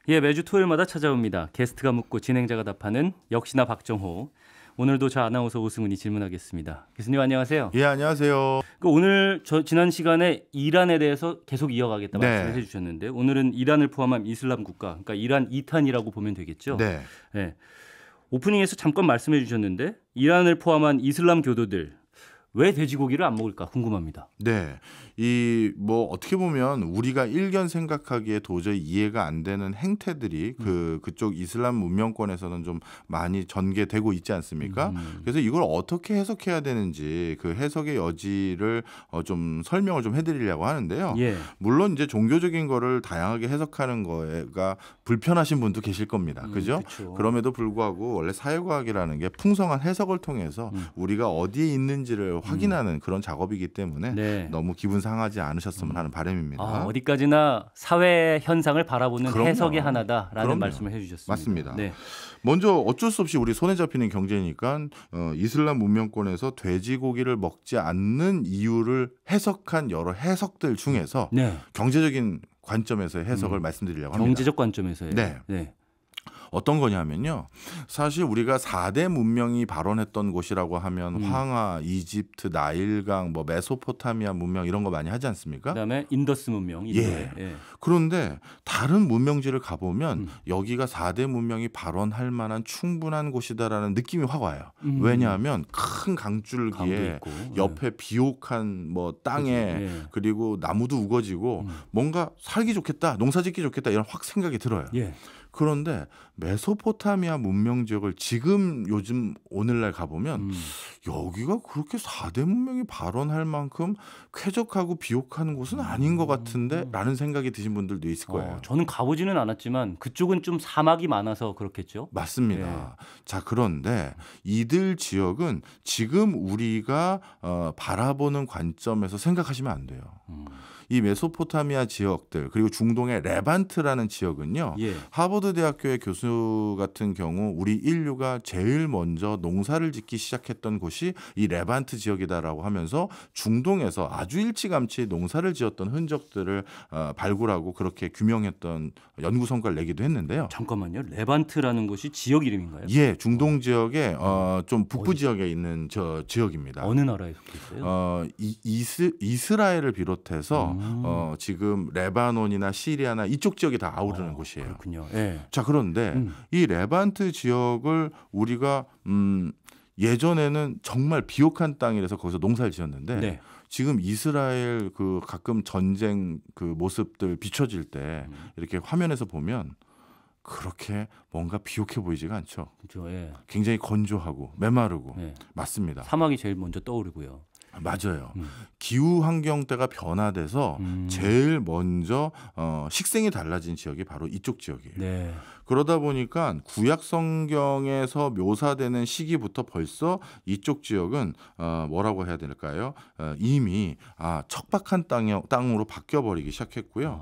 예, 매주 토요일마다 찾아옵니다. 게스트가 묻고 진행자가 답하는 역시나 박정호. 오늘도 저 아나운서 오승훈이 질문하겠습니다. 교수님 안녕하세요. 예, 안녕하세요. 오늘 지난 시간에 이란에 대해서 계속 이어가겠다 말씀을 네. 해주셨는데 오늘은 이란을 포함한 이슬람 국가, 그러니까 이란 2탄이라고 보면 되겠죠. 네. 네. 오프닝에서 잠깐 말씀해 주셨는데 이란을 포함한 이슬람 교도들 왜 돼지고기를 안 먹을까 궁금합니다. 네. 이 뭐 어떻게 보면 우리가 일견 생각하기에 도저히 이해가 안 되는 행태들이 그쪽 이슬람 문명권에서는 좀 많이 전개되고 있지 않습니까? 그래서 이걸 어떻게 해석해야 되는지 그 해석의 여지를 좀 설명을 좀 해드리려고 하는데요. 예. 물론 이제 종교적인 거를 다양하게 해석하는 거가 불편하신 분도 계실 겁니다. 그죠? 그쵸. 그럼에도 불구하고 원래 사회과학이라는 게 풍성한 해석을 통해서 우리가 어디에 있는지를 확인하는 그런 작업이기 때문에 네. 너무 기분 상하지 않으셨으면 하는 바람입니다. 어디까지나 사회 현상을 바라보는 그럼요. 해석의 하나다라는 그럼요. 말씀을 해주셨습니다. 맞습니다. 네. 먼저 어쩔 수 없이 우리 손에 잡히는 경제니까 이슬람 문명권에서 돼지고기를 먹지 않는 이유를 해석한 여러 해석들 중에서 네. 경제적인 관점에서의 해석을 말씀드리려고 합니다. 경제적 관점에서요. 네. 네. 어떤 거냐면요. 사실 우리가 4대 문명이 발원했던 곳이라고 하면 황하, 이집트, 나일강, 뭐 메소포타미아 문명 이런 거 많이 하지 않습니까? 그다음에 인더스 문명. 인도에. 예. 그런데 다른 문명지를 가보면 여기가 4대 문명이 발원할 만한 충분한 곳이다라는 느낌이 확 와요. 왜냐하면 큰 강도 강줄기에 있고. 옆에 비옥한 뭐 땅에 그치. 예. 그리고 나무도 우거지고 뭔가 살기 좋겠다, 농사짓기 좋겠다 이런 확 생각이 들어요. 예. 그런데 메소포타미아 문명 지역을 지금 요즘 오늘날 가보면 여기가 그렇게 4대 문명이 발원할 만큼 쾌적하고 비옥한 곳은 아닌 것 같은데 라는 생각이 드신 분들도 있을 거예요. 저는 가보지는 않았지만 그쪽은 좀 사막이 많아서 그렇겠죠. 맞습니다. 자, 그런데 이들 지역은 지금 우리가 바라보는 관점에서 생각하시면 안 돼요. 이 메소포타미아 지역들 그리고 중동의 레반트라는 지역은요. 예. 하버드 대학교의 교수 같은 경우 우리 인류가 제일 먼저 농사를 짓기 시작했던 곳이 이 레반트 지역이다라고 하면서 중동에서 아주 일찌감치 농사를 지었던 흔적들을 발굴하고 그렇게 규명했던 연구 성과를 내기도 했는데요. 잠깐만요. 레반트라는 곳이 지역 이름인가요? 예, 중동 지역의 좀 북부 지역에 있는 저 지역입니다. 어느 나라에 속해 있어요? 이스라엘을 비롯해서 지금 레바논이나 시리아나 이쪽 지역이 다 아우르는 곳이에요. 그렇군요. 예. 자, 그런데 이 레반트 지역을 우리가 예전에는 정말 비옥한 땅이라서 거기서 농사를 지었는데 네. 지금 이스라엘 그 가끔 전쟁 그 모습들 비춰질 때 이렇게 화면에서 보면 그렇게 뭔가 비옥해 보이지가 않죠. 그렇죠. 예. 굉장히 건조하고 메마르고 예. 맞습니다. 사막이 제일 먼저 떠오르고요. 맞아요. 기후 환경대가 변화돼서 제일 먼저 식생이 달라진 지역이 바로 이쪽 지역이에요. 네. 그러다 보니까 구약 성경에서 묘사되는 시기부터 벌써 이쪽 지역은 뭐라고 해야 될까요? 이미 척박한 땅으로 바뀌어버리기 시작했고요.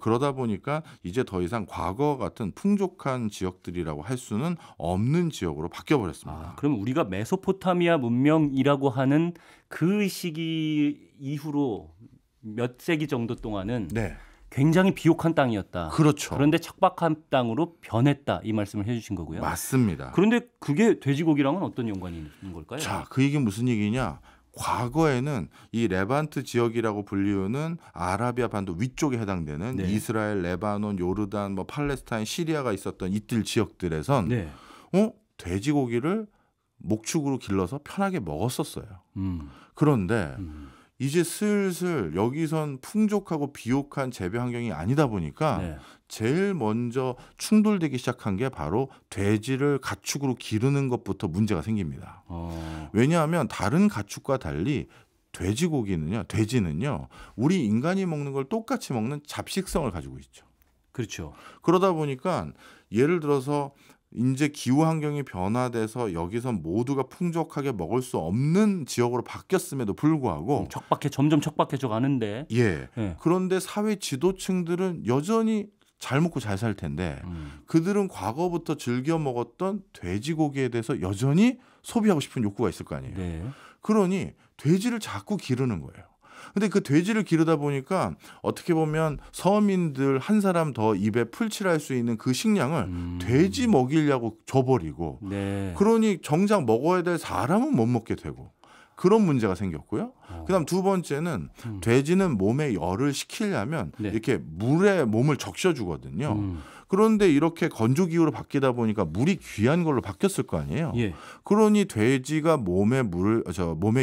그러다 보니까 이제 더 이상 과거 같은 풍족한 지역들이라고 할 수는 없는 지역으로 바뀌어버렸습니다. 그럼 우리가 메소포타미아 문명이라고 하는 그 시기 이후로 몇 세기 정도 동안은 네. 굉장히 비옥한 땅이었다. 그렇죠. 그런데 척박한 땅으로 변했다. 이 말씀을 해주신 거고요. 맞습니다. 그런데 그게 돼지고기랑은 어떤 연관이 있는 걸까요? 자, 그 얘기는 무슨 얘기냐? 과거에는 이 레반트 지역이라고 불리우는 아라비아 반도 위쪽에 해당되는 네. 이스라엘, 레바논, 요르단, 뭐 팔레스타인, 시리아가 있었던 이들 지역들에선 네. 돼지고기를 목축으로 길러서 편하게 먹었었어요. 음. 그런데 이제 슬슬 여기선 풍족하고 비옥한 재배 환경이 아니다 보니까 네. 제일 먼저 충돌되기 시작한 게 바로 돼지를 가축으로 기르는 것부터 문제가 생깁니다. 왜냐하면 다른 가축과 달리 돼지는요, 우리 인간이 먹는 걸 똑같이 먹는 잡식성을 가지고 있죠. 그렇죠. 그러다 보니까 예를 들어서 이제 기후 환경이 변화돼서 여기서 모두가 풍족하게 먹을 수 없는 지역으로 바뀌었음에도 불구하고 점점 척박해져 가는데 예. 네. 그런데 사회 지도층들은 여전히 잘 먹고 잘 살 텐데 그들은 과거부터 즐겨 먹었던 돼지고기에 대해서 여전히 소비하고 싶은 욕구가 있을 거 아니에요. 네. 그러니 돼지를 자꾸 기르는 거예요. 근데 그 돼지를 기르다 보니까 어떻게 보면 서민들 한 사람 더 입에 풀칠할 수 있는 그 식량을 돼지 먹이려고 줘버리고 네. 그러니 정작 먹어야 될 사람은 못 먹게 되고 그런 문제가 생겼고요. 그다음 두 번째는 돼지는 몸에 열을 식히려면 네. 이렇게 물에 몸을 적셔주거든요. 그런데 이렇게 건조기후로 바뀌다 보니까 물이 귀한 걸로 바뀌었을 거 아니에요. 예. 그러니 돼지가 몸에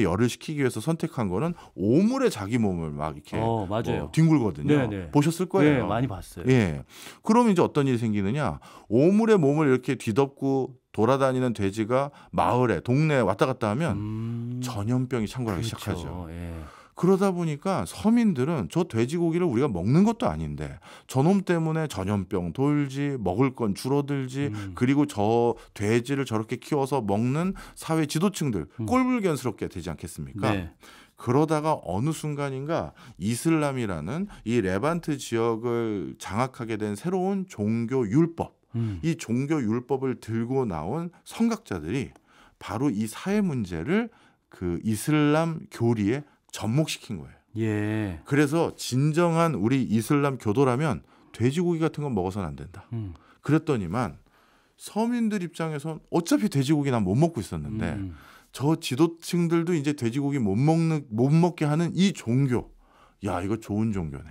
열을 식히기 위해서 선택한 거는 오물에 자기 몸을 막 이렇게 맞아요. 뒹굴거든요. 네네. 보셨을 거예요. 네, 많이 봤어요. 예. 그럼 이제 어떤 일이 생기느냐? 오물에 몸을 이렇게 뒤덮고 돌아다니는 돼지가 마을에 동네에 왔다 갔다 하면 전염병이 창궐하기 그렇죠. 시작하죠. 예. 그러다 보니까 서민들은 저 돼지고기를 우리가 먹는 것도 아닌데 저놈 때문에 전염병 돌지 먹을 건 줄어들지 그리고 저 돼지를 저렇게 키워서 먹는 사회 지도층들 꼴불견스럽게 되지 않겠습니까? 네. 그러다가 어느 순간인가 이슬람이라는 이 레반트 지역을 장악하게 된 새로운 종교 율법 이 종교 율법을 들고 나온 선각자들이 바로 이 사회 문제를 그 이슬람 교리에 접목시킨 거예요. 예. 그래서 진정한 우리 이슬람 교도라면 돼지고기 같은 건 먹어서는 안 된다. 그랬더니만 서민들 입장에선 어차피 돼지고기 난 못 먹고 있었는데 저 지도층들도 이제 돼지고기 못 먹게 하는 이 종교. 야, 이거 좋은 종교네.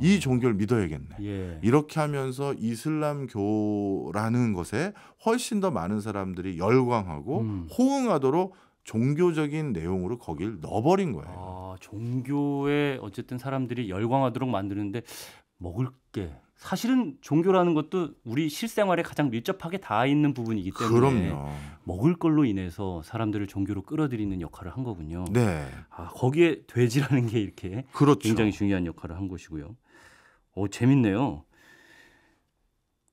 이 종교를 믿어야겠네. 예. 이렇게 하면서 이슬람교라는 것에 훨씬 더 많은 사람들이 열광하고 호응하도록 종교적인 내용으로 거길 넣어버린 거예요. 종교에 어쨌든 사람들이 열광하도록 만드는데 먹을 게 사실은 종교라는 것도 우리 실생활에 가장 밀접하게 닿아 있는 부분이기 때문에 그럼요. 먹을 걸로 인해서 사람들을 종교로 끌어들이는 역할을 한 거군요. 네. 거기에 돼지라는 게 이렇게 그렇죠. 굉장히 중요한 역할을 한 것이고요. 재밌네요.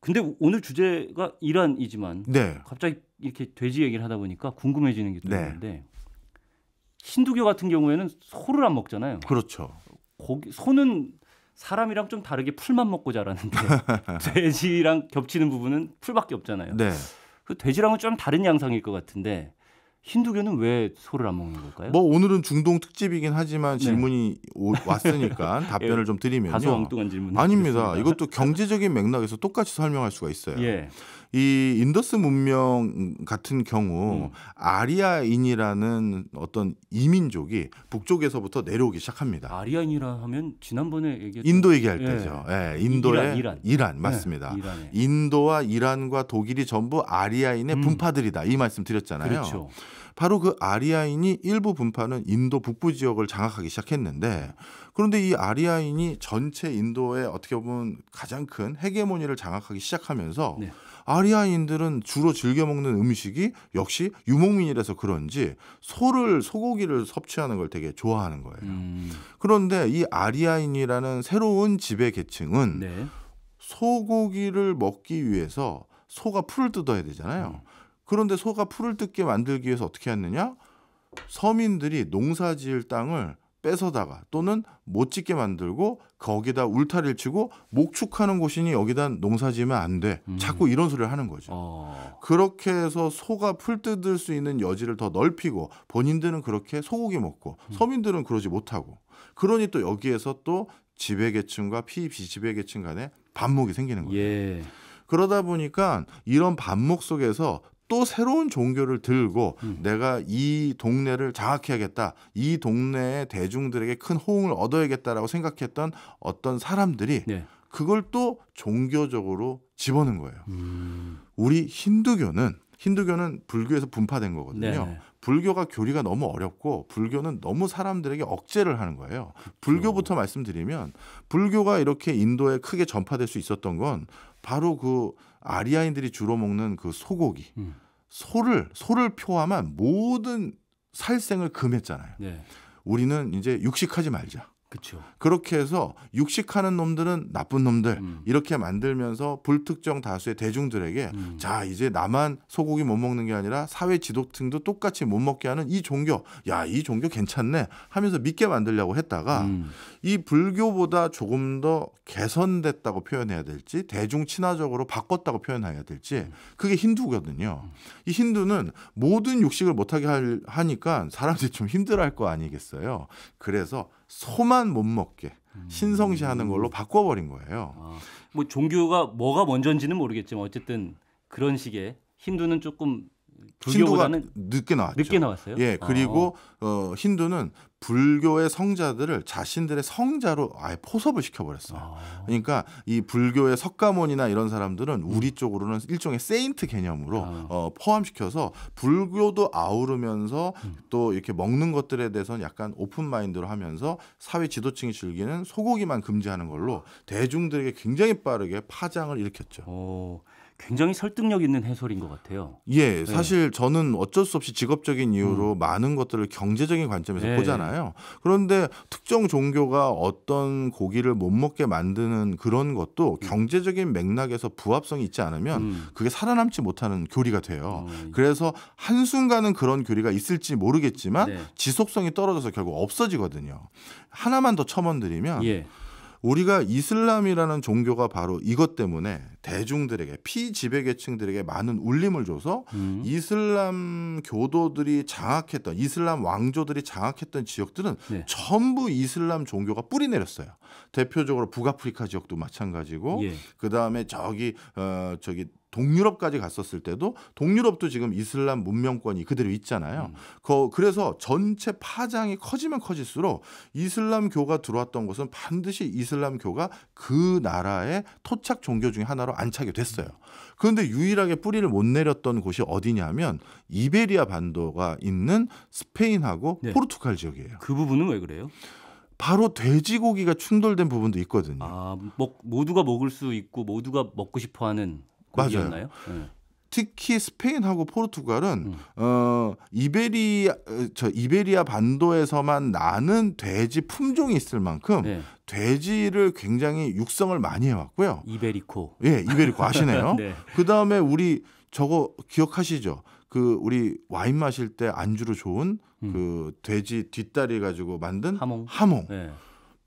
근데 오늘 주제가 이란이지만 네. 갑자기 이렇게 돼지 얘기를 하다 보니까 궁금해지는 게 또 네. 있는데 힌두교 같은 경우에는 소를 안 먹잖아요. 그렇죠. 소는 사람이랑 좀 다르게 풀만 먹고 자라는데 돼지랑 겹치는 부분은 풀밖에 없잖아요. 네. 그 돼지랑은 좀 다른 양상일 것 같은데 힌두교는 왜 소를 안 먹는 걸까요? 뭐 오늘은 중동 특집이긴 하지만 질문이 왔으니까 답변을 좀 드리면요. 다소 엉뚱한 질문. 아닙니다. 이것도 경제적인 맥락에서 똑같이 설명할 수가 있어요. 예. 이 인더스 문명 같은 경우 아리아인이라는 어떤 이민족이 북쪽에서부터 내려오기 시작합니다. 아리안이라 하면 지난번에 얘기했던 인도 얘기할 때죠. 예, 인도의 이란 맞습니다. 이란에. 인도와 이란과 독일이 전부 아리아인의 분파들이다. 이 말씀 드렸잖아요. 그렇죠. 바로 그 아리아인이 일부 분파는 인도 북부 지역을 장악하기 시작했는데 그런데 이 아리아인이 전체 인도의 어떻게 보면 가장 큰 헤게모니를 장악하기 시작하면서 네. 아리아인들은 주로 즐겨 먹는 음식이 역시 유목민이라서 그런지 소고기를 섭취하는 걸 되게 좋아하는 거예요. 그런데 이 아리아인이라는 새로운 지배 계층은 네. 소고기를 먹기 위해서 소가 풀을 뜯어야 되잖아요. 그런데 소가 풀을 뜯게 만들기 위해서 어떻게 했느냐? 서민들이 농사 지을 땅을 뺏어다가 또는 못 짓게 만들고 거기다 울타리를 치고 목축하는 곳이니 여기다 농사 지으면 안 돼. 자꾸 이런 소리를 하는 거죠. 그렇게 해서 소가 풀 뜯을 수 있는 여지를 더 넓히고 본인들은 그렇게 소고기 먹고 서민들은 그러지 못하고 그러니 또 여기에서 또 지배계층과 비지배계층 간에 반목이 생기는 거예요. 예. 그러다 보니까 이런 반목 속에서 또 새로운 종교를 들고 내가 이 동네를 장악해야겠다. 이 동네의 대중들에게 큰 호응을 얻어야겠다라고 생각했던 어떤 사람들이 네. 그걸 또 종교적으로 집어넣은 거예요. 우리 힌두교는 불교에서 분파된 거거든요. 네네. 불교가 교리가 너무 어렵고 불교는 너무 사람들에게 억제를 하는 거예요. 불교부터 말씀드리면 불교가 이렇게 인도에 크게 전파될 수 있었던 건 바로 그 아리아인들이 주로 먹는 그 소고기, 소를 포함한 모든 살생을 금했잖아요. 네. 우리는 이제 육식하지 말자. 그렇죠. 그렇게 해서 육식하는 놈들은 나쁜 놈들 이렇게 만들면서 불특정 다수의 대중들에게 자 이제 나만 소고기 못 먹는 게 아니라 사회 지도층도 똑같이 못 먹게 하는 이 종교 야 이 종교 괜찮네 하면서 믿게 만들려고 했다가 이 불교보다 조금 더 개선됐다고 표현해야 될지 대중 친화적으로 바꿨다고 표현해야 될지 그게 힌두거든요. 이 힌두는 모든 육식을 못하게 하니까 사람들이 좀 힘들어할 거 아니겠어요. 그래서 소만 못 먹게 신성시하는 걸로 바꿔버린 거예요. 뭐 종교가 뭐가 먼저인지는 모르겠지만 어쨌든 그런 식의 힌두는 조금 힌두가 불교보다는 늦게 나왔죠. 늦게 나왔어요. 예, 그리고 힌두는 불교의 성자들을 자신들의 성자로 아예 포섭을 시켜버렸어요. 그러니까 이 불교의 석가모니나 이런 사람들은 우리 쪽으로는 일종의 세인트 개념으로 포함시켜서 불교도 아우르면서 또 이렇게 먹는 것들에 대해서는 약간 오픈 마인드로 하면서 사회 지도층이 즐기는 소고기만 금지하는 걸로 대중들에게 굉장히 빠르게 파장을 일으켰죠. 굉장히 설득력 있는 해설인 것 같아요. 예, 사실 저는 어쩔 수 없이 직업적인 이유로 많은 것들을 경제적인 관점에서 보잖아요. 그런데 특정 종교가 어떤 고기를 못 먹게 만드는 그런 것도 경제적인 맥락에서 부합성이 있지 않으면 그게 살아남지 못하는 교리가 돼요. 그래서 한순간은 그런 교리가 있을지 모르겠지만 지속성이 떨어져서 결국 없어지거든요. 하나만 더 첨언드리면 우리가 이슬람이라는 종교가 바로 이것 때문에 대중들에게 피지배계층들에게 많은 울림을 줘서 이슬람 교도들이 장악했던 이슬람 왕조들이 장악했던 지역들은 전부 이슬람 종교가 뿌리 내렸어요. 대표적으로 북아프리카 지역도 마찬가지고 그다음에 저기 동유럽까지 갔었을 때도 동유럽도 지금 이슬람 문명권이 그대로 있잖아요. 그래서 전체 파장이 커지면 커질수록 이슬람교가 들어왔던 것은 반드시 이슬람교가 그 나라의 토착 종교 중에 하나로 안착이 됐어요. 그런데 유일하게 뿌리를 못 내렸던 곳이 어디냐면 이베리아 반도가 있는 스페인하고 포르투갈 지역이에요. 그 부분은 왜 그래요? 바로 돼지고기가 충돌된 부분도 있거든요. 모두가 먹을 수 있고 모두가 먹고 싶어하는 고기였나요? 맞아요. 특히 스페인하고 포르투갈은 이베리아 반도에서만 나는 돼지 품종이 있을 만큼 돼지를 굉장히 육성을 많이 해왔고요. 이베리코. 예, 이베리코 아시네요. 그다음에 우리 저거 기억하시죠? 우리 와인 마실 때 안주로 좋은 그 돼지 뒷다리 가지고 만든 하몽.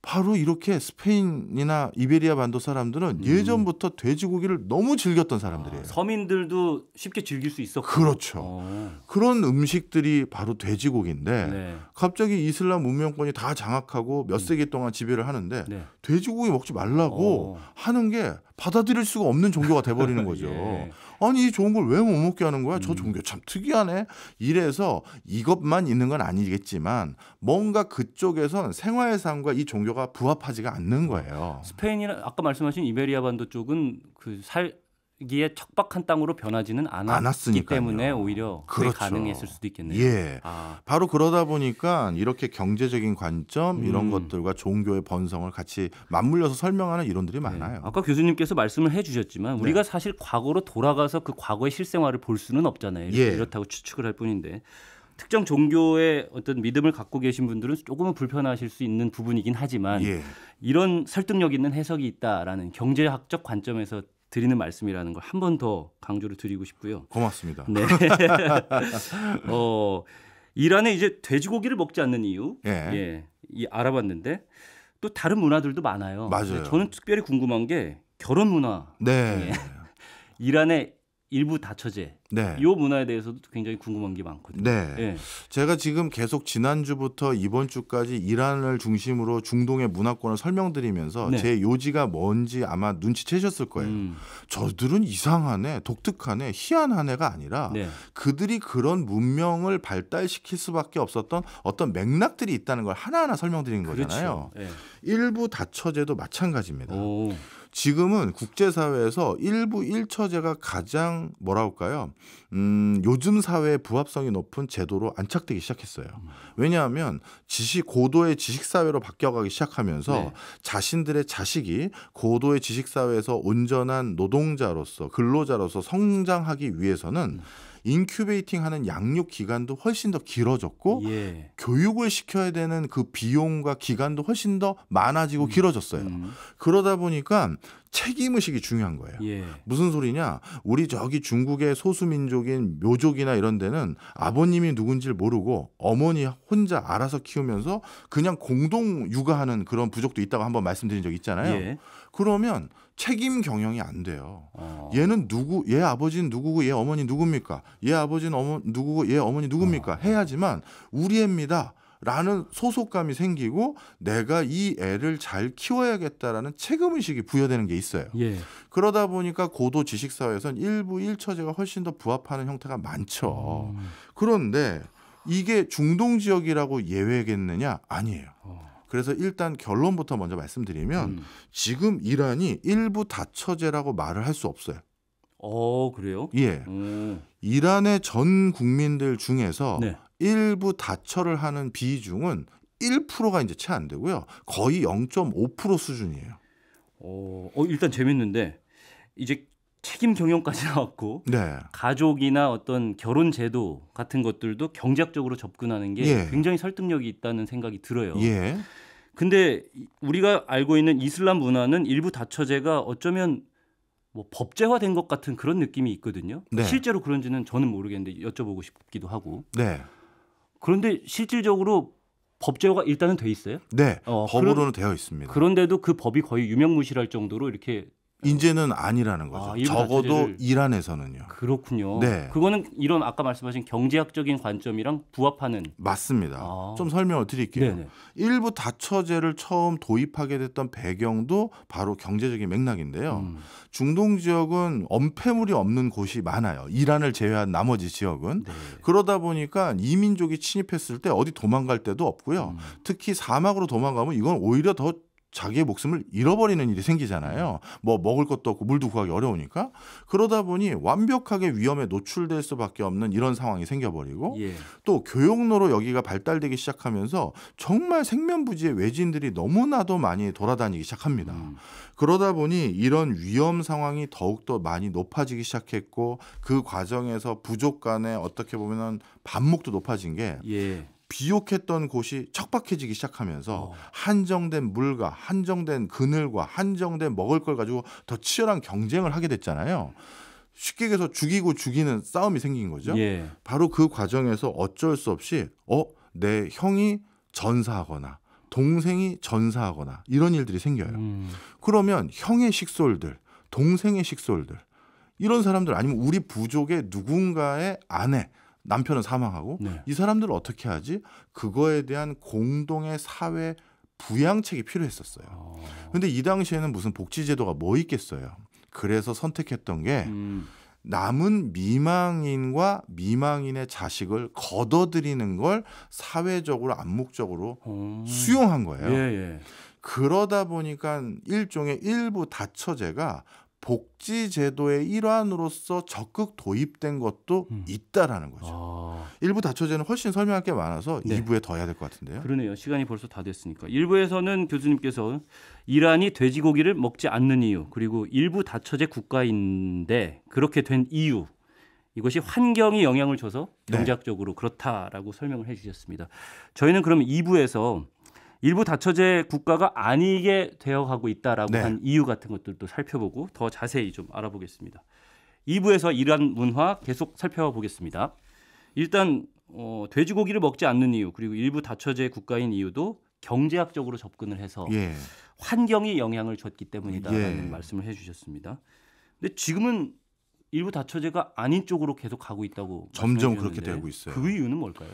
바로 이렇게 스페인이나 이베리아 반도 사람들은 예전부터 돼지고기를 너무 즐겼던 사람들이에요. 서민들도 쉽게 즐길 수 있었고. 그렇죠. 그런 음식들이 바로 돼지고기인데 갑자기 이슬람 문명권이 다 장악하고 몇 세기 동안 지배를 하는데 돼지고기 먹지 말라고 하는 게 받아들일 수가 없는 종교가 돼버리는 거죠. 아니 이 좋은 걸 왜 못 먹게 하는 거야? 저 종교 참 특이하네. 이래서 이것만 있는 건 아니겠지만 뭔가 그쪽에선 생활상과 이 종교가 부합하지가 않는 거예요. 스페인이나 아까 말씀하신 이베리아 반도 쪽은 그 살기에 척박한 땅으로 변하지는 않았기 때문에 오히려 그게 가능했을 수도 있겠네요. 예, 바로 그러다 보니까 이렇게 경제적인 관점 이런 것들과 종교의 번성을 같이 맞물려서 설명하는 이론들이 많아요. 아까 교수님께서 말씀을 해주셨지만 우리가 사실 과거로 돌아가서 그 과거의 실생활을 볼 수는 없잖아요. 이렇다고 추측을 할 뿐인데 특정 종교의 어떤 믿음을 갖고 계신 분들은 조금은 불편하실 수 있는 부분이긴 하지만 이런 설득력 있는 해석이 있다라는 경제학적 관점에서 드리는 말씀이라는 걸 한 번 더 강조를 드리고 싶고요. 고맙습니다. 이란에 이제 돼지고기를 먹지 않는 이유 알아봤는데 또 다른 문화들도 많아요. 맞아요. 저는 특별히 궁금한 게 결혼 문화 중에 이란의 일부 다처제 이 문화에 대해서도 굉장히 궁금한 게 많거든요. 제가 지금 계속 지난주부터 이번 주까지 이란을 중심으로 중동의 문화권을 설명드리면서 제 요지가 뭔지 아마 눈치채셨을 거예요. 저들은 이상하네, 독특하네, 희한한 애가 아니라 그들이 그런 문명을 발달시킬 수밖에 없었던 어떤 맥락들이 있다는 걸 하나하나 설명드리는 거잖아요. 일부 다처제도 마찬가지입니다. 지금은 국제사회에서 일부 1처제가 가장 뭐랄까요? 요즘 사회의 부합성이 높은 제도로 안착되기 시작했어요. 왜냐하면 고도의 지식사회로 바뀌어가기 시작하면서 자신들의 자식이 고도의 지식사회에서 온전한 노동자로서 근로자로서 성장하기 위해서는 인큐베이팅하는 양육 기간도 훨씬 더 길어졌고 교육을 시켜야 되는 그 비용과 기간도 훨씬 더 많아지고 길어졌어요. 그러다 보니까 책임의식이 중요한 거예요. 무슨 소리냐? 우리 저기 중국의 소수민족인 묘족이나 이런 데는 아버님이 누군지를 모르고 어머니 혼자 알아서 키우면서 그냥 공동 육아하는 그런 부족도 있다고 한번 말씀드린 적 있잖아요. 그러면 책임 경영이 안 돼요. 얘는 누구, 얘 아버지는 누구고 얘 어머니 누굽니까? 얘 아버지는 누구고 얘 어머니 누굽니까? 해야지만 우리 애입니다. 라는 소속감이 생기고 내가 이 애를 잘 키워야겠다라는 책임의식이 부여되는 게 있어요. 예. 그러다 보니까 고도 지식사회에서는 일부 1처제가 훨씬 더 부합하는 형태가 많죠. 그런데 이게 중동 지역이라고 예외겠느냐? 아니에요. 그래서 일단 결론부터 먼저 말씀드리면 지금 이란이 일부 다처제라고 말을 할 수 없어요. 그래요? 예. 이란의 전 국민들 중에서 네. 일부 다처를 하는 비중은 1%가 이제 채 안 되고요. 거의 0.5% 수준이에요. 일단 재밌는데 이제 책임 경영까지 나왔고 네. 가족이나 어떤 결혼 제도 같은 것들도 경제학적으로 접근하는 게 예. 굉장히 설득력이 있다는 생각이 들어요. 예. 근데 우리가 알고 있는 이슬람 문화는 일부 다처제가 어쩌면 뭐 법제화된 것 같은 그런 느낌이 있거든요. 네. 실제로 그런지는 저는 모르겠는데 여쭤보고 싶기도 하고. 네. 그런데 실질적으로 법제화가 일단은 돼 있어요? 네. 법으로는 되어 있습니다. 그런데도 그 법이 거의 유명무실할 정도로 이렇게 이제는 아니라는 거죠. 일부 적어도 다처제를... 이란에서는요. 그렇군요. 네. 그거는 이런 아까 말씀하신 경제학적인 관점이랑 부합하는. 맞습니다. 좀 설명을 드릴게요. 네네. 일부 다처제를 처음 도입하게 됐던 배경도 바로 경제적인 맥락인데요. 중동 지역은 엄폐물이 없는 곳이 많아요. 이란을 제외한 나머지 지역은. 네. 그러다 보니까 이민족이 침입했을 때 어디 도망갈 데도 없고요. 특히 사막으로 도망가면 이건 오히려 더 자기의 목숨을 잃어버리는 일이 생기잖아요. 뭐 먹을 것도 없고 물도 구하기 어려우니까. 그러다 보니 완벽하게 위험에 노출될 수밖에 없는 이런 상황이 생겨버리고 예. 또 교역로로 여기가 발달되기 시작하면서 정말 생면부지의 외지인들이 너무나도 많이 돌아다니기 시작합니다. 그러다 보니 이런 위험 상황이 더욱더 많이 높아지기 시작했고 그 과정에서 부족 간에 어떻게 보면 반목도 높아진 게 예. 비옥했던 곳이 척박해지기 시작하면서 한정된 물과 한정된 그늘과 한정된 먹을 걸 가지고 더 치열한 경쟁을 하게 됐잖아요. 쉽게 얘기해서 죽이고 죽이는 싸움이 생긴 거죠. 예. 바로 그 과정에서 어쩔 수 없이 내 형이 전사하거나 동생이 전사하거나 이런 일들이 생겨요. 그러면 형의 식솔들, 동생의 식솔들 이런 사람들 아니면 우리 부족의 누군가의 아내 남편은 사망하고 네. 이 사람들을 어떻게 하지? 그거에 대한 공동의 사회 부양책이 필요했었어요. 그런데 이 당시에는 무슨 복지제도가 뭐 있겠어요. 그래서 선택했던 게 남은 미망인과 미망인의 자식을 걷어들이는 걸 사회적으로 암묵적으로 수용한 거예요. 예, 예. 그러다 보니까 일종의 일부 다처제가 복지제도의 일환으로서 적극 도입된 것도 있다라는 거죠. 일부 다처제는 훨씬 설명할 게 많아서 네. 2부에 더 해야 될 것 같은데요. 그러네요. 시간이 벌써 다 됐으니까. 1부에서는 교수님께서 이란이 돼지고기를 먹지 않는 이유, 그리고 일부 다처제 국가인데 그렇게 된 이유, 이것이 환경이 영향을 줘서 경제학적으로 그렇다라고 설명을 해 주셨습니다. 저희는 그러면 2부에서 일부 다처제 국가가 아니게 되어가고 있다라고 한 이유 같은 것들도 살펴보고 더 자세히 좀 알아보겠습니다. 2부에서 이란 문화 계속 살펴보겠습니다. 일단 돼지고기를 먹지 않는 이유 그리고 일부 다처제 국가인 이유도 경제학적으로 접근을 해서 환경이 영향을 줬기 때문이다라는 말씀을 해주셨습니다. 근데 지금은 일부 다처제가 아닌 쪽으로 계속 가고 있다고 점점 그렇게 되고 있어요. 그 이유는 뭘까요?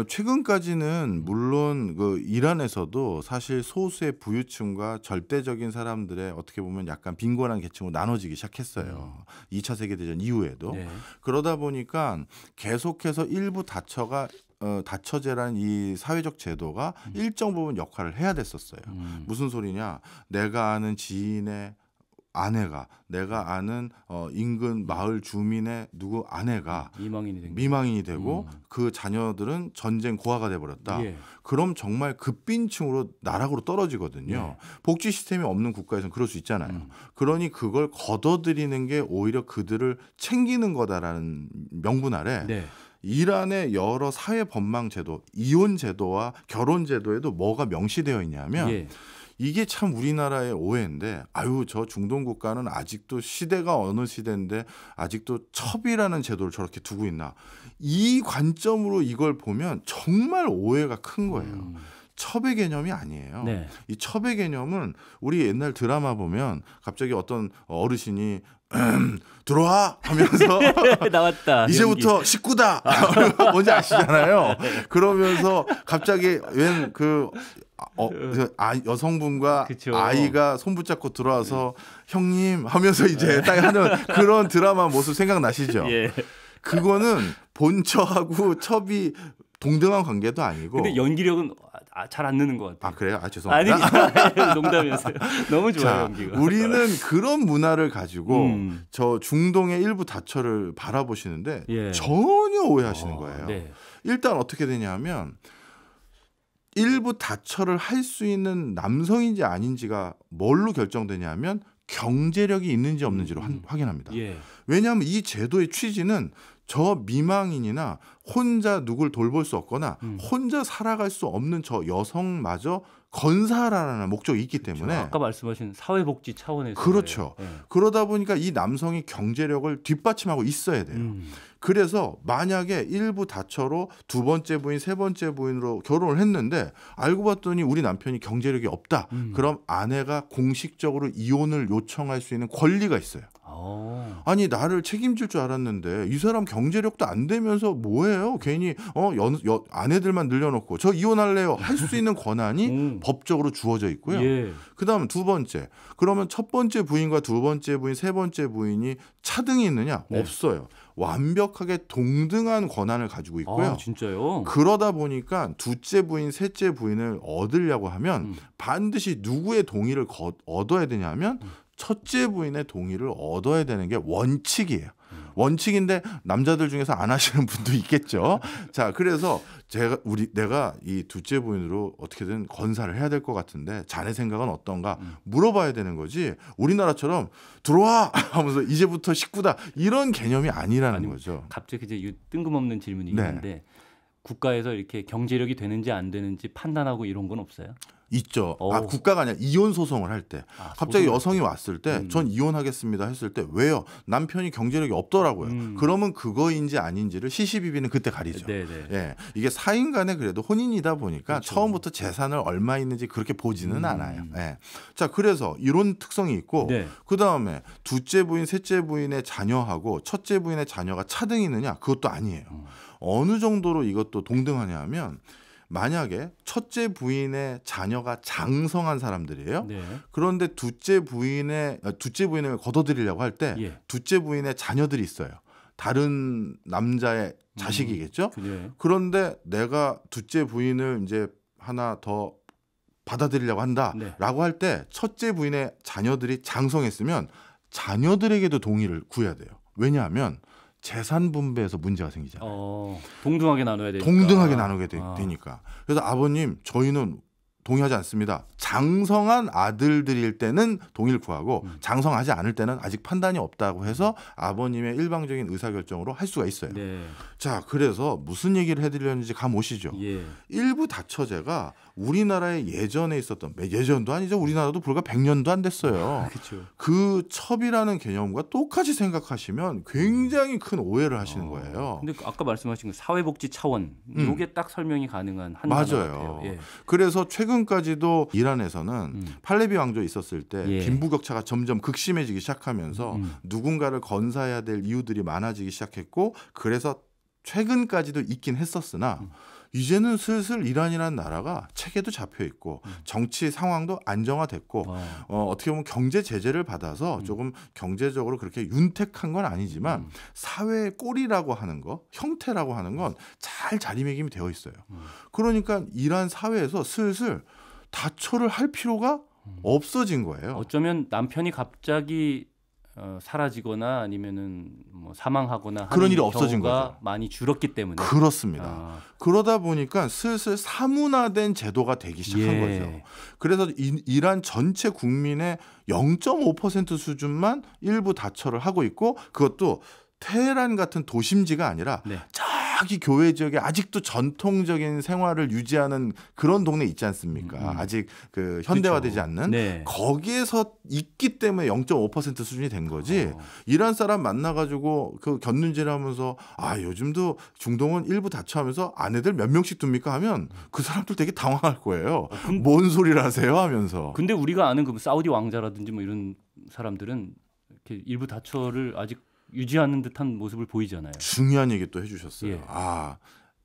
최근까지는 물론 그 이란에서도 사실 소수의 부유층과 절대적인 사람들의 어떻게 보면 약간 빈곤한 계층으로 나눠지기 시작했어요. 2차 세계대전 이후에도. 네. 그러다 보니까 계속해서 일부 다처제라는 이 사회적 제도가 일정 부분 역할을 해야 됐었어요. 무슨 소리냐? 내가 아는 지인의 아내가 내가 아는 인근 마을 주민의 누구 아내가 미망인이 되고 그 자녀들은 전쟁 고아가 돼버렸다. 그럼 정말 급빈층으로 나락으로 떨어지거든요. 복지 시스템이 없는 국가에서는 그럴 수 있잖아요. 그러니 그걸 걷어들이는 게 오히려 그들을 챙기는 거다라는 명분 아래 이란의 여러 사회 법망 제도, 이혼 제도와 결혼 제도에도 뭐가 명시되어 있냐면 이게 참 우리나라의 오해인데 저 중동 국가는 아직도 시대가 어느 시대인데 아직도 첩이라는 제도를 저렇게 두고 있나. 이 관점으로 이걸 보면 정말 오해가 큰 거예요. 첩의 개념이 아니에요. 이 첩의 개념은 우리 옛날 드라마 보면 갑자기 어떤 어르신이 들어와 하면서 나왔다. 이제부터 연기. 식구다. 뭔지 아시잖아요. 그러면서 갑자기 웬 여성분과 그쵸. 아이가 손 붙잡고 들어와서 형님 하면서 이제 딱 하는 그런 드라마 모습 생각나시죠? 예. 그거는 본처하고 첩이 동등한 관계도 아니고. 근데 연기력은 잘 안 느는 것 같아요. 아 그래요? 아 죄송합니다. 아니 농담이었어요. 너무 좋아요 자, 연기가. 우리는 그런 문화를 가지고 저 중동의 일부 다처를 바라보시는데 예. 전혀 오해하시는 거예요. 네. 일단 어떻게 되냐면 일부 다처를 할 수 있는 남성인지 아닌지가 뭘로 결정되냐면 경제력이 있는지 없는지로 확인합니다. 예. 왜냐하면 이 제도의 취지는 저 미망인이나 혼자 누굴 돌볼 수 없거나 혼자 살아갈 수 없는 저 여성마저 건사하라는 목적이 있기 때문에 그렇죠. 아까 말씀하신 사회복지 차원에서 그렇죠. 네. 그러다 보니까 이 남성이 경제력을 뒷받침하고 있어야 돼요. 그래서 만약에 일부 다처로 두 번째 부인, 세 번째 부인으로 결혼을 했는데 알고 봤더니 우리 남편이 경제력이 없다. 그럼 아내가 공식적으로 이혼을 요청할 수 있는 권리가 있어요. 아니 나를 책임질 줄 알았는데 이 사람 경제력도 안 되면서 뭐해요? 괜히 아내들만 늘려놓고 저 이혼할래요. 할 수 있는 권한이 법적으로 주어져 있고요. 예. 그다음 두 번째. 그러면 첫 번째 부인과 두 번째 부인, 세 번째 부인이 차등이 있느냐? 네. 없어요. 완벽하게 동등한 권한을 가지고 있고요. 아, 진짜요? 그러다 보니까 두째 부인, 셋째 부인을 얻으려고 하면 반드시 누구의 동의를 얻어야 되냐면 첫째 부인의 동의를 얻어야 되는 게 원칙이에요. 원칙인데 남자들 중에서 안 하시는 분도 있겠죠. 자, 그래서 내가 이 둘째 부인으로 어떻게든 건사를 해야 될 것 같은데 자네 생각은 어떤가 물어봐야 되는 거지. 우리나라처럼 들어와 하면서 이제부터 식구다 이런 개념이 아니라는 거죠. 갑자기 이제 뜬금없는 질문이 있는데 국가에서 이렇게 경제력이 되는지 안 되는지 판단하고 이런 건 없어요? 있죠. 국가가 아니라 이혼 소송을 할 때 갑자기 여성이 왔을 때 전 이혼하겠습니다 했을 때 왜요? 남편이 경제력이 없더라고요. 그러면 그거인지 아닌지를 시시비비는 그때 가리죠. 예, 이게 사인 간에 그래도 혼인이다 보니까 그렇죠. 처음부터 재산을 얼마 있는지 그렇게 보지는 않아요. 예. 자, 그래서 이런 특성이 있고 그다음에 두째 부인, 셋째 부인의 자녀하고 첫째 부인의 자녀가 차등이 있느냐? 그것도 아니에요. 어느 정도로 이것도 동등하냐 하면 만약에 첫째 부인의 자녀가 장성한 사람들이에요. 그런데 두째 부인을 거둬들이려고 할 때 두째 부인의 자녀들이 있어요. 다른 남자의 자식이겠죠. 그런데 내가 두째 부인을 이제 하나 더 받아들이려고 한다라고 할 때 첫째 부인의 자녀들이 장성했으면 자녀들에게도 동의를 구해야 돼요. 왜냐하면 재산 분배에서 문제가 생기잖아요. 동등하게 나눠야 되니까. 동등하게 나누게 되니까. 그래서 아버님 저희는 동의하지 않습니다. 장성한 아들들일 때는 동의를 구하고 장성하지 않을 때는 아직 판단이 없다고 해서 아버님의 일방적인 의사결정으로 할 수가 있어요. 자, 그래서 무슨 얘기를 해드리려는지 감 오시죠? 일부 다처제가 우리나라에 예전에 있었던 예전도 아니죠. 우리나라도 불과 100년도 안 됐어요. 그 첩이라는 개념과 똑같이 생각하시면 굉장히 큰 오해를 하시는 거예요. 근데 아까 말씀하신 그 사회복지 차원 이게 딱 설명이 가능한 한 단어 같아요. 그래서 최근까지도 이란에서는 팔레비 왕조 있었을 때 빈부격차가 점점 극심해지기 시작하면서 누군가를 건사해야 될 이유들이 많아지기 시작했고 그래서 최근까지도 있긴 했었으나 이제는 슬슬 이란이라는 나라가 체계도 잡혀 있고 정치 상황도 안정화됐고 어떻게 보면 경제 제재를 받아서 조금 경제적으로 그렇게 윤택한 건 아니지만 사회의 꼴이라고 하는 거, 형태라고 하는 건 잘 자리매김이 되어 있어요. 그러니까 이란 사회에서 슬슬 다처를 할 필요가 없어진 거예요. 어쩌면 남편이 갑자기 사라지거나 아니면은 뭐 사망하거나 그런 일이 하는 없어진 경우가 거죠. 많이 줄었기 때문에 그렇습니다. 그러다 보니까 슬슬 사문화된 제도가 되기 시작한 거죠. 그래서 이란 전체 국민의 0.5% 수준만 일부 다처를 하고 있고 그것도 테헤란 같은 도심지가 아니라 저기 교외 지역에 아직도 전통적인 생활을 유지하는 그런 동네 있지 않습니까? 아직 그 현대화되지 않는 거기에서 있기 때문에 0.5% 수준이 된 거지. 이란 사람 만나가지고 그 곁눈질하면서 요즘도 중동은 일부 다처하면서 아내들 몇 명씩 둡니까 하면 그 사람들 되게 당황할 거예요. 뭔 소리를 하세요 하면서. 근데 우리가 아는 그 사우디 왕자라든지 뭐 이런 사람들은 이렇게 일부 다처를 아직 유지하는 듯한 모습을 보이잖아요. 중요한 얘기 또 해주셨어요. 예.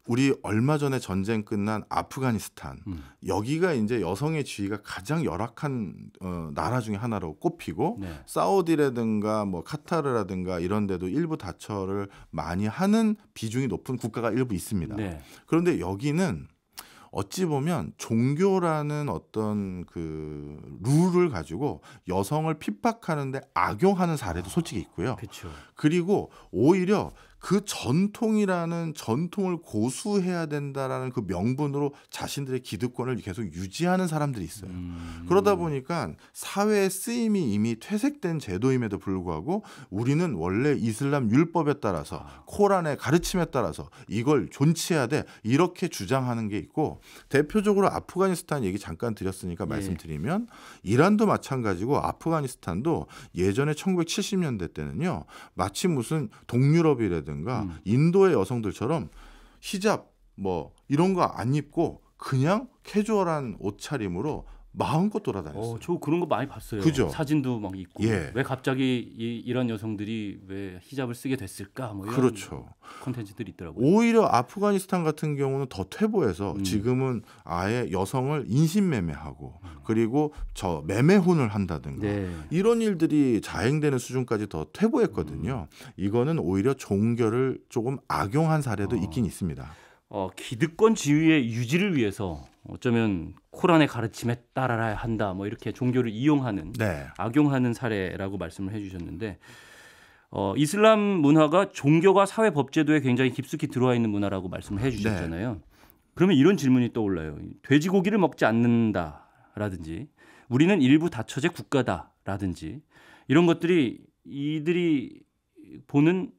우리 얼마 전에 전쟁 끝난 아프가니스탄 여기가 이제 여성의 지위가 가장 열악한 나라 중에 하나로 꼽히고 네. 사우디라든가 뭐 카타르라든가 이런 데도 일부 다처를 많이 하는 비중이 높은 국가가 일부 있습니다. 네. 그런데 여기는 어찌 보면 종교라는 어떤 그 룰을 가지고 여성을 핍박하는데 악용하는 사례도 솔직히 있고요. 그렇죠. 그리고 오히려 그 전통이라는 전통을 고수해야 된다라는 그 명분으로 자신들의 기득권을 계속 유지하는 사람들이 있어요. 그러다 보니까 사회의 쓰임이 이미 퇴색된 제도임에도 불구하고 우리는 원래 이슬람 율법에 따라서 코란의 가르침에 따라서 이걸 존치해야 돼 이렇게 주장하는 게 있고 대표적으로 아프가니스탄 얘기 잠깐 드렸으니까 말씀드리면 이란도 마찬가지고 아프가니스탄도 예전에 1970년대 때는요 마치 무슨 동유럽이라든가 인도의 여성들처럼 히잡 뭐 이런 거 안 입고 그냥 캐주얼한 옷차림으로 마음껏 돌아다녔어요. 저 그런 거 많이 봤어요. 그죠? 사진도 막 있고. 예. 왜 갑자기 이런 여성들이 왜 히잡을 쓰게 됐을까? 뭐 이런 그렇죠. 콘텐츠들이 있더라고요. 오히려 아프가니스탄 같은 경우는 더 퇴보해서 지금은 아예 여성을 인신매매하고 그리고 저 매매혼을 한다든가 네. 이런 일들이 자행되는 수준까지 더 퇴보했거든요. 이거는 오히려 종교를 조금 악용한 사례도 있긴 있습니다. 기득권 지위의 유지를 위해서 어쩌면 코란의 가르침에 따라야 한다. 뭐 이렇게 종교를 이용하는 네. 악용하는 사례라고 말씀을 해주셨는데 이슬람 문화가 종교가 사회 법제도에 굉장히 깊숙이 들어와 있는 문화라고 말씀을 해주셨잖아요. 그러면 이런 질문이 떠올라요. 돼지고기를 먹지 않는다라든지 우리는 일부 다처제 국가다라든지 이런 것들이 이들이 보는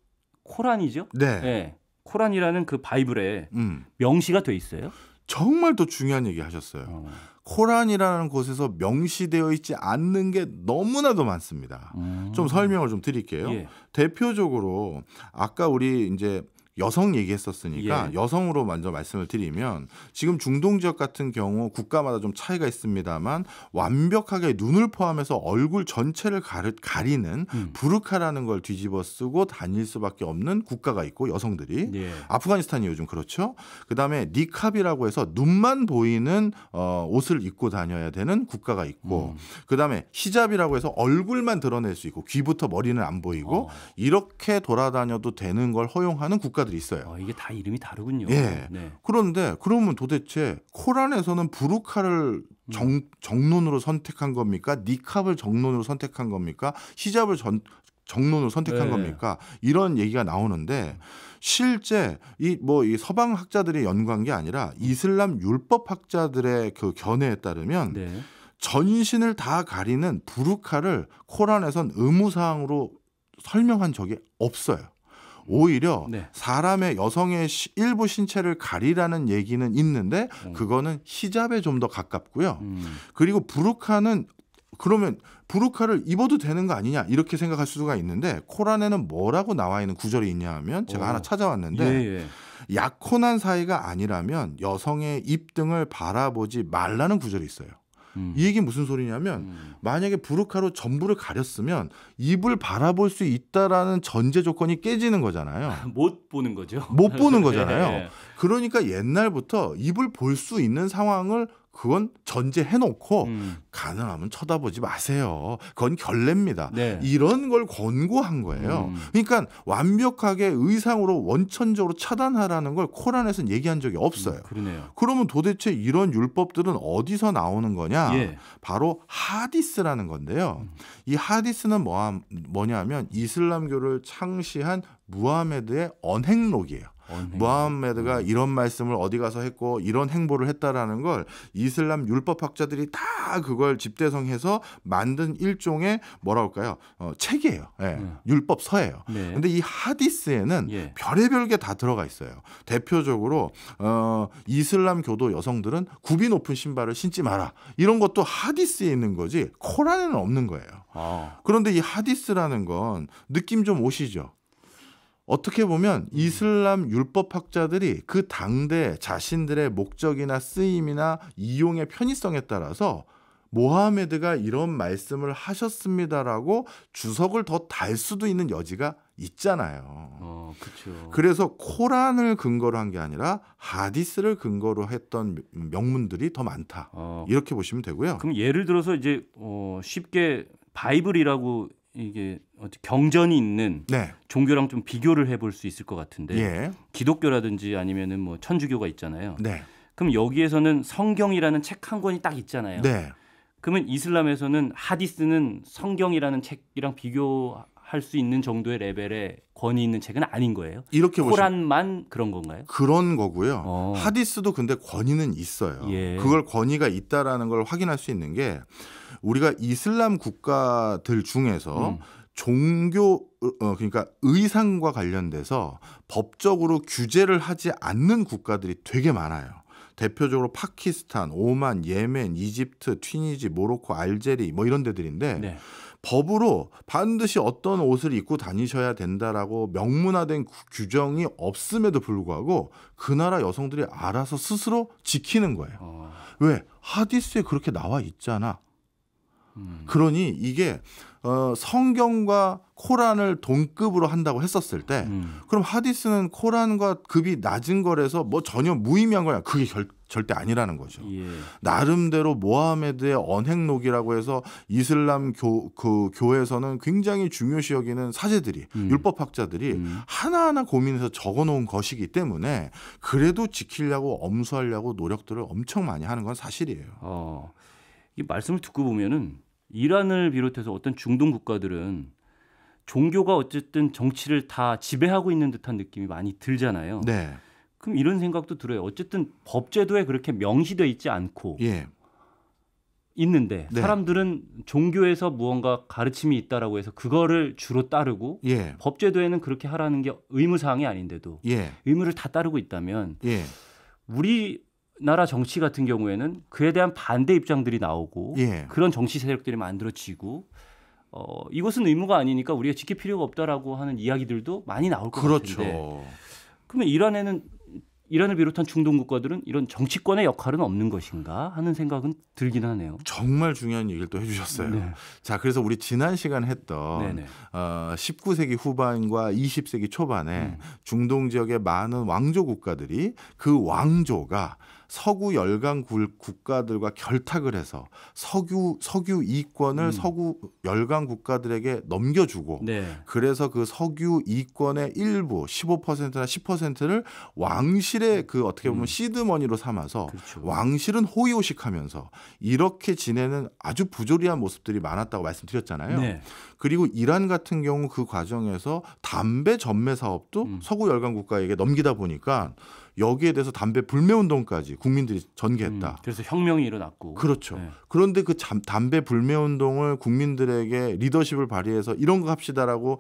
코란이죠. 네. 네. 코란이라는 그 바이블에 명시가 돼 있어요. 정말 또 중요한 얘기 하셨어요. 코란이라는 곳에서 명시되어 있지 않는 게 너무나도 많습니다. 좀 설명을 좀 드릴게요. 예. 대표적으로 아까 우리 이제 여성 얘기했었으니까 여성으로 먼저 말씀을 드리면 지금 중동 지역 같은 경우 국가마다 좀 차이가 있습니다만 완벽하게 눈을 포함해서 얼굴 전체를 가리는 부르카라는 걸 뒤집어 쓰고 다닐 수밖에 없는 국가가 있고 여성들이 아프가니스탄이 요즘 그렇죠. 그다음에 니캅이라고 해서 눈만 보이는 옷을 입고 다녀야 되는 국가가 있고 그다음에 히잡이라고 해서 얼굴만 드러낼 수 있고 귀부터 머리는 안 보이고 이렇게 돌아다녀도 되는 걸 허용하는 국가들이 있어요. 이게 다 이름이 다르군요. 예. 네. 그런데 그러면 도대체 코란에서는 부르카를 정론으로 선택한 겁니까? 니캅을 정론으로 선택한 겁니까? 히잡을 정론으로 선택한 겁니까? 이런 얘기가 나오는데 실제 이 서방 학자들이 연구한 게 아니라 이슬람 율법 학자들의 그 견해에 따르면 전신을 다 가리는 부르카를 코란에선 의무사항으로 설명한 적이 없어요. 오히려 사람의 여성의 일부 신체를 가리라는 얘기는 있는데 그거는 히잡에 좀 더 가깝고요. 그리고 부르카는 그러면 부르카를 입어도 되는 거 아니냐 이렇게 생각할 수가 있는데 코란에는 뭐라고 나와 있는 구절이 있냐 하면 제가 하나 찾아왔는데 약혼한 사이가 아니라면 여성의 입 등을 바라보지 말라는 구절이 있어요. 이 얘기 무슨 소리냐면 만약에 부르카로 전부를 가렸으면 입을 바라볼 수 있다라는 전제 조건이 깨지는 거잖아요. 못 보는 거죠. 못 보는 거잖아요. 그러니까 옛날부터 입을 볼 수 있는 상황을 그건 전제해놓고 가능하면 쳐다보지 마세요. 그건 결례입니다. 이런 걸 권고한 거예요. 그러니까 완벽하게 의상으로 원천적으로 차단하라는 걸 코란에서는 얘기한 적이 없어요. 그러네요. 그러면 도대체 이런 율법들은 어디서 나오는 거냐? 바로 하디스라는 건데요. 이 하디스는 뭐냐면 이슬람교를 창시한 무하메드의 언행록이에요. 무하메드가 이런 말씀을 어디 가서 했고 이런 행보를 했다라는 걸 이슬람 율법학자들이 다 그걸 집대성해서 만든 일종의 뭐랄까요? 책이에요. 율법서예요. 근데 이 하디스에는 별의별 게 다 들어가 있어요. 대표적으로 이슬람 교도 여성들은 굽이 높은 신발을 신지 마라. 이런 것도 하디스에 있는 거지 코란에는 없는 거예요. 그런데 이 하디스라는 건 느낌 좀 오시죠? 어떻게 보면 이슬람 율법학자들이 그 당대 자신들의 목적이나 쓰임이나 이용의 편의성에 따라서 모하메드가 이런 말씀을 하셨습니다라고 주석을 더 달 수도 있는 여지가 있잖아요. 그렇죠. 그래서 코란을 근거로 한 게 아니라 하디스를 근거로 했던 명문들이 더 많다. 이렇게 보시면 되고요. 그럼 예를 들어서 이제 쉽게 바이블이라고 이게 경전이 있는 네. 종교랑 좀 비교를 해볼 수 있을 것 같은데 예. 기독교라든지 아니면은 뭐 천주교가 있잖아요. 네. 그럼 여기에서는 성경이라는 책 한 권이 딱 있잖아요. 네. 그러면 이슬람에서는 하디스는 성경이라는 책이랑 비교할 수 있는 정도의 레벨의 권위 있는 책은 아닌 거예요? 이렇게 코란만 그런 건가요? 그런 거고요. 하디스도 근데 권위는 있어요. 예. 그걸 권위가 있다라는 걸 확인할 수 있는 게 우리가 이슬람 국가들 중에서 종교 그러니까 의상과 관련돼서 법적으로 규제를 하지 않는 국가들이 되게 많아요. 대표적으로 파키스탄, 오만, 예멘, 이집트, 튀니지, 모로코, 알제리 뭐 이런 데들인데 네. 법으로 반드시 어떤 옷을 입고 다니셔야 된다라고 명문화된 규정이 없음에도 불구하고 그 나라 여성들이 알아서 스스로 지키는 거예요. 왜? 하디스에 그렇게 나와 있잖아. 그러니 이게 성경과 코란을 동급으로 한다고 했었을 때 그럼 하디스는 코란과 급이 낮은 거라서 뭐 전혀 무의미한 거야. 그게 절대 아니라는 거죠. 예. 나름대로 모하메드의 언행록이라고 해서 이슬람 교회에서는 굉장히 중요시 여기는 사제들이 율법학자들이 하나하나 고민해서 적어놓은 것이기 때문에 그래도 지키려고 엄수하려고 노력들을 엄청 많이 하는 건 사실이에요. 이 말씀을 듣고 보면은 이란을 비롯해서 어떤 중동 국가들은 종교가 어쨌든 정치를 다 지배하고 있는 듯한 느낌이 많이 들잖아요. 네. 그럼 이런 생각도 들어요. 어쨌든 법제도에 그렇게 명시되어 있지 않고 예. 있는데 네. 사람들은 종교에서 무언가 가르침이 있다라고 해서 그거를 주로 따르고 예. 법제도에는 그렇게 하라는 게 의무사항이 아닌데도 예. 의무를 다 따르고 있다면 예. 우리나라 정치 같은 경우에는 그에 대한 반대 입장들이 나오고 예. 그런 정치 세력들이 만들어지고 이것은 의무가 아니니까 우리가 지킬 필요가 없다라고 하는 이야기들도 많이 나올 것 그렇죠. 같은데 그러면 이란을 비롯한 중동 국가들은 이런 정치권의 역할은 없는 것인가 하는 생각은 들긴 하네요. 정말 중요한 얘기를 또 해주셨어요. 네. 자, 그래서 우리 지난 시간 했던 네네. 19세기 후반과 20세기 초반에 중동 지역의 많은 왕조 국가들이 그 왕조가 서구 열강 국가들과 결탁을 해서 석유 이권을 서구 열강 국가들에게 넘겨주고 네. 그래서 그 석유 이권의 일부 15%나 10%를 왕실의 그 어떻게 보면 시드머니로 삼아서 그렇죠. 왕실은 호의호식하면서 이렇게 지내는 아주 부조리한 모습들이 많았다고 말씀드렸잖아요. 네. 그리고 이란 같은 경우 그 과정에서 담배 전매 사업도 서구 열강 국가에게 넘기다 보니까 여기에 대해서 담배 불매운동까지 국민들이 전개했다. 그래서 혁명이 일어났고. 그렇죠. 네. 그런데 그 담배 불매운동을 국민들에게 리더십을 발휘해서 이런 거 합시다라고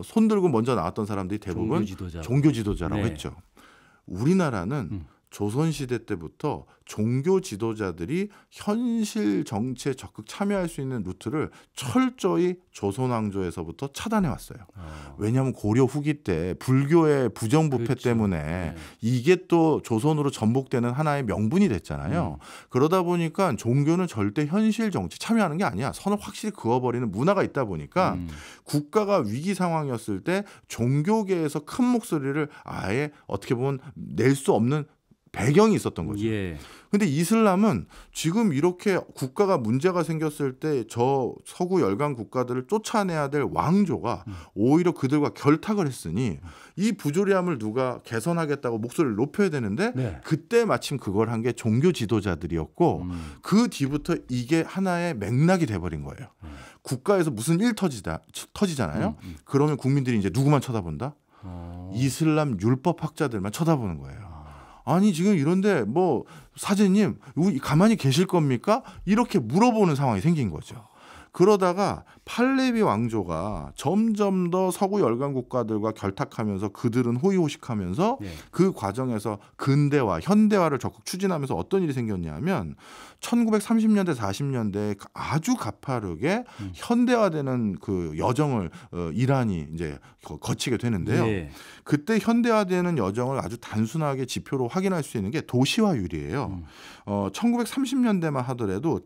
손들고 먼저 나왔던 사람들이 대부분 종교 지도자라고 네. 했죠. 우리나라는 조선시대 때부터 종교 지도자들이 현실 정치에 적극 참여할 수 있는 루트를 철저히 조선왕조에서부터 차단해 왔어요. 왜냐하면 고려 후기 때 불교의 부정부패 그렇죠. 때문에 네. 이게 또 조선으로 전복되는 하나의 명분이 됐잖아요. 그러다 보니까 종교는 절대 현실 정치 참여하는 게 아니야. 선을 확실히 그어버리는 문화가 있다 보니까 국가가 위기 상황이었을 때 종교계에서 큰 목소리를 아예 어떻게 보면 낼 수 없는 배경이 있었던 거죠. 예. 근데 이슬람은 지금 이렇게 국가가 문제가 생겼을 때 저 서구 열강 국가들을 쫓아내야 될 왕조가 오히려 그들과 결탁을 했으니 이 부조리함을 누가 개선하겠다고 목소리를 높여야 되는데 네. 그때 마침 그걸 한 게 종교 지도자들이었고 그 뒤부터 이게 하나의 맥락이 돼버린 거예요. 국가에서 무슨 일 터지잖아요. 그러면 국민들이 이제 누구만 쳐다본다? 이슬람 율법학자들만 쳐다보는 거예요. 아니 지금 이런데 뭐 사제님 가만히 계실 겁니까? 이렇게 물어보는 상황이 생긴 거죠. 그러다가 팔레비 왕조가 점점 더 서구 열강 국가들과 결탁하면서 그들은 호의호식하면서 네. 그 과정에서 근대화, 현대화를 적극 추진하면서 어떤 일이 생겼냐면 1930년대, 40년대에 아주 가파르게 현대화되는 그 여정을 이란이 이제 거치게 되는데요. 네. 그때 현대화되는 여정을 아주 단순하게 지표로 확인할 수 있는 게 도시화율이에요. 1930년대만 하더라도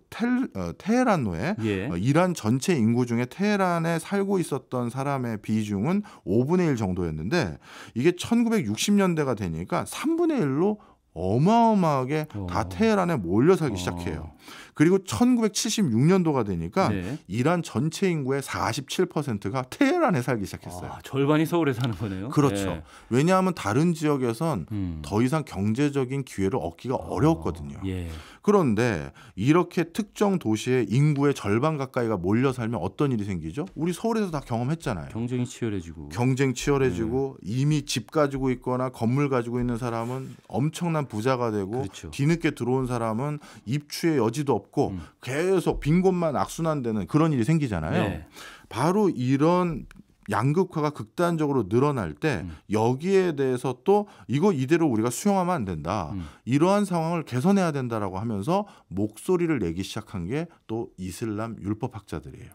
테헤란로에 예. 이란 전체 인구 중에 테헤란에 살고 있었던 사람의 비중은 5분의 1 정도였는데 이게 1960년대가 되니까 3분의 1로 어마어마하게 다 테헤란에 몰려 살기 시작해요. 그리고 1976년도가 되니까 네. 이란 전체 인구의 47%가 테헤란에 살기 시작했어요. 절반이 서울에 사는 거네요. 그렇죠. 네. 왜냐하면 다른 지역에선 더 이상 경제적인 기회를 얻기가 어려웠거든요. 예. 그런데 이렇게 특정 도시의 인구의 절반 가까이가 몰려 살면 어떤 일이 생기죠? 우리 서울에서 다 경험했잖아요. 경쟁이 치열해지고. 경쟁 치열해지고 이미 집 가지고 있거나 건물 가지고 있는 사람은 엄청난 부자가 되고 그렇죠. 뒤늦게 들어온 사람은 입추의 여지도 없고 계속 빈 곳만 악순환되는 그런 일이 생기잖아요. 네. 바로 이런 양극화가 극단적으로 늘어날 때 여기에 대해서 또 이거 이대로 우리가 수용하면 안 된다. 이러한 상황을 개선해야 된다라고 하면서 목소리를 내기 시작한 게 또 이슬람 율법학자들이에요.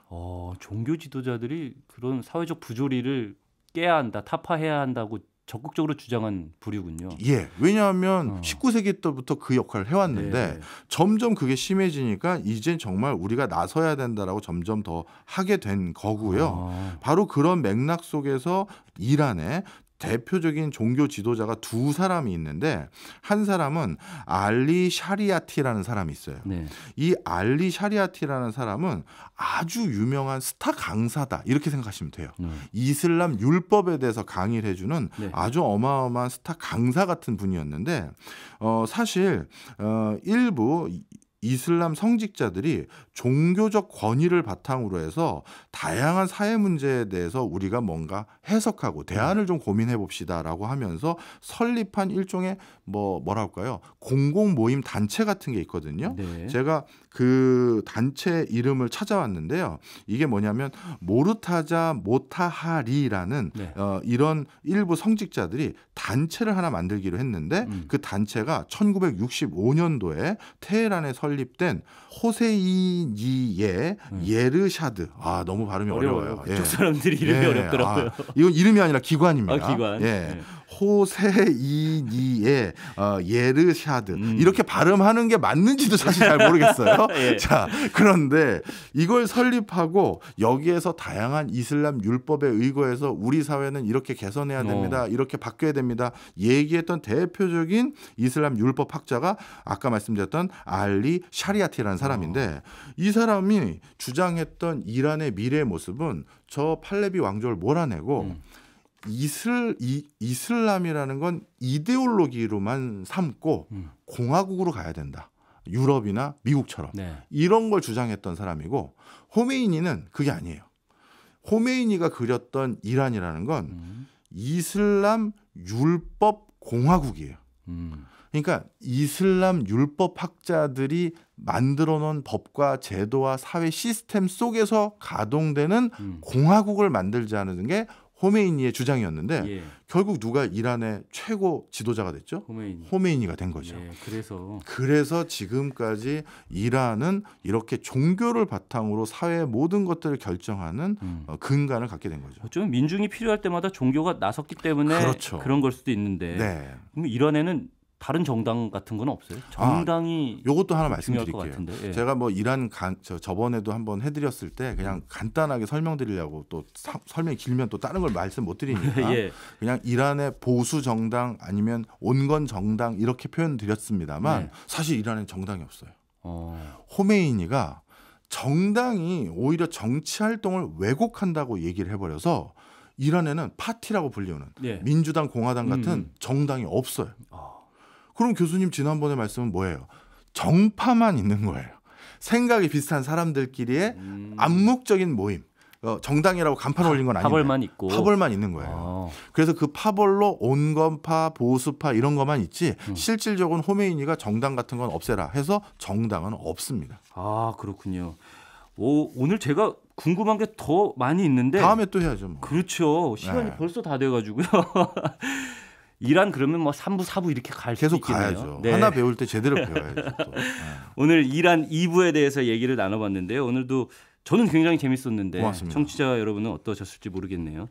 종교 지도자들이 그런 사회적 부조리를 깨야 한다, 타파해야 한다고 적극적으로 주장한 부류군요. 예, 왜냐하면 19세기 때부터 그 역할을 해왔는데 네. 점점 그게 심해지니까 이젠 정말 우리가 나서야 된다라고 점점 더 하게 된 거고요. 바로 그런 맥락 속에서 이란의 대표적인 종교 지도자가 두 사람이 있는데 한 사람은 알리 샤리아티라는 사람이 있어요. 네. 이 알리 샤리아티라는 사람은 아주 유명한 스타 강사다 이렇게 생각하시면 돼요. 이슬람 율법에 대해서 강의를 해주는 네. 아주 어마어마한 스타 강사 같은 분이었는데 사실 일부 이슬람 성직자들이 종교적 권위를 바탕으로 해서 다양한 사회 문제에 대해서 우리가 뭔가 해석하고 대안을 좀 고민해 봅시다라고 하면서 설립한 일종의 뭐랄까요? 공공 모임 단체 같은 게 있거든요. 네. 제가 그 단체 이름을 찾아왔는데요. 이게 뭐냐면 모르타자 모타하리라는 네. 이런 일부 성직자들이 단체를 하나 만들기로 했는데 그 단체가 1965년도에 테헤란에 설립된 호세이니의 예르샤드. 너무 발음이 어려워요. 그쪽 사람들이 이름이 어렵더라고요. 이건 이름이 아니라 기관입니다. 기관. 네. 호세이니의 예르샤드 이렇게 발음하는 게 맞는지도 사실 잘 모르겠어요. 예. 자, 그런데 이걸 설립하고 여기에서 다양한 이슬람 율법에 의거해서 우리 사회는 이렇게 개선해야 됩니다. 이렇게 바뀌어야 됩니다. 얘기했던 대표적인 이슬람 율법 학자가 아까 말씀드렸던 알리 샤리아티라는 사람인데 이 사람이 주장했던 이란의 미래의 모습은 저 팔레비 왕조를 몰아내고 이슬람이라는 건 이데올로기로만 삼고 공화국으로 가야 된다. 유럽이나 미국처럼. 네. 이런 걸 주장했던 사람이고 호메이니는 그게 아니에요. 호메이니가 그렸던 이란이라는 건 이슬람 율법 공화국이에요. 그러니까 이슬람 율법학자들이 만들어 놓은 법과 제도와 사회 시스템 속에서 가동되는 공화국을 만들자는 게 호메이니의 주장이었는데 예. 결국 누가 이란의 최고 지도자가 됐죠? 호메이니가 된 거죠. 예, 그래서 지금까지 이란은 이렇게 종교를 바탕으로 사회의 모든 것들을 결정하는 근간을 갖게 된 거죠. 어쩌면 민중이 필요할 때마다 종교가 나섰기 때문에 그렇죠. 그런 걸 수도 있는데 네. 그럼 이란에는 다른 정당 같은 건 없어요? 정당이 요것도 하나 중요할 것 말씀드릴게요. 같은데. 예. 제가 뭐 이란 저번에도 한번 해드렸을 때 그냥 간단하게 설명드리려고 또 설명이 길면 또 다른 걸 말씀 못 드리니까 예. 그냥 이란의 보수 정당 아니면 온건 정당 이렇게 표현드렸습니다만 네. 사실 이란엔 정당이 없어요. 호메이니가 정당이 오히려 정치 활동을 왜곡한다고 얘기를 해버려서 이란에는 파티라고 불리우는 예. 민주당, 공화당 같은 정당이 없어요. 그럼 교수님 지난번에 말씀은 뭐예요? 정파만 있는 거예요. 생각이 비슷한 사람들끼리의 암묵적인 모임. 정당이라고 간판 올린 건 아닌데 파벌만 있고 파벌만 있는 거예요. 그래서 그 파벌로 온건파, 보수파 이런 것만 있지 실질적으로는 호메이니가 정당 같은 건 없애라 해서 정당은 없습니다. 그렇군요. 오늘 제가 궁금한 게 더 많이 있는데 다음에 또 해야죠. 뭐. 그렇죠. 시간이 벌써 다 돼가지고요. 이란 그러면 뭐 3부, 4부 이렇게 갈 수 있겠네요. 계속 가야죠. 네. 하나 배울 때 제대로 배워야죠. 또. 오늘 이란 2부에 대해서 얘기를 나눠봤는데요. 오늘도 저는 굉장히 재밌었는데 고맙습니다. 청취자 여러분은 어떠셨을지 모르겠네요.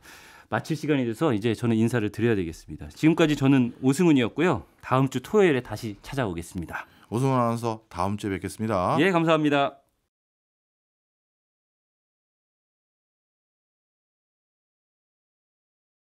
마칠 시간이 돼서 이제 저는 인사를 드려야 되겠습니다. 지금까지 저는 오승훈이었고요. 다음 주 토요일에 다시 찾아오겠습니다. 오승훈 아나운서 다음 주에 뵙겠습니다. 예, 감사합니다.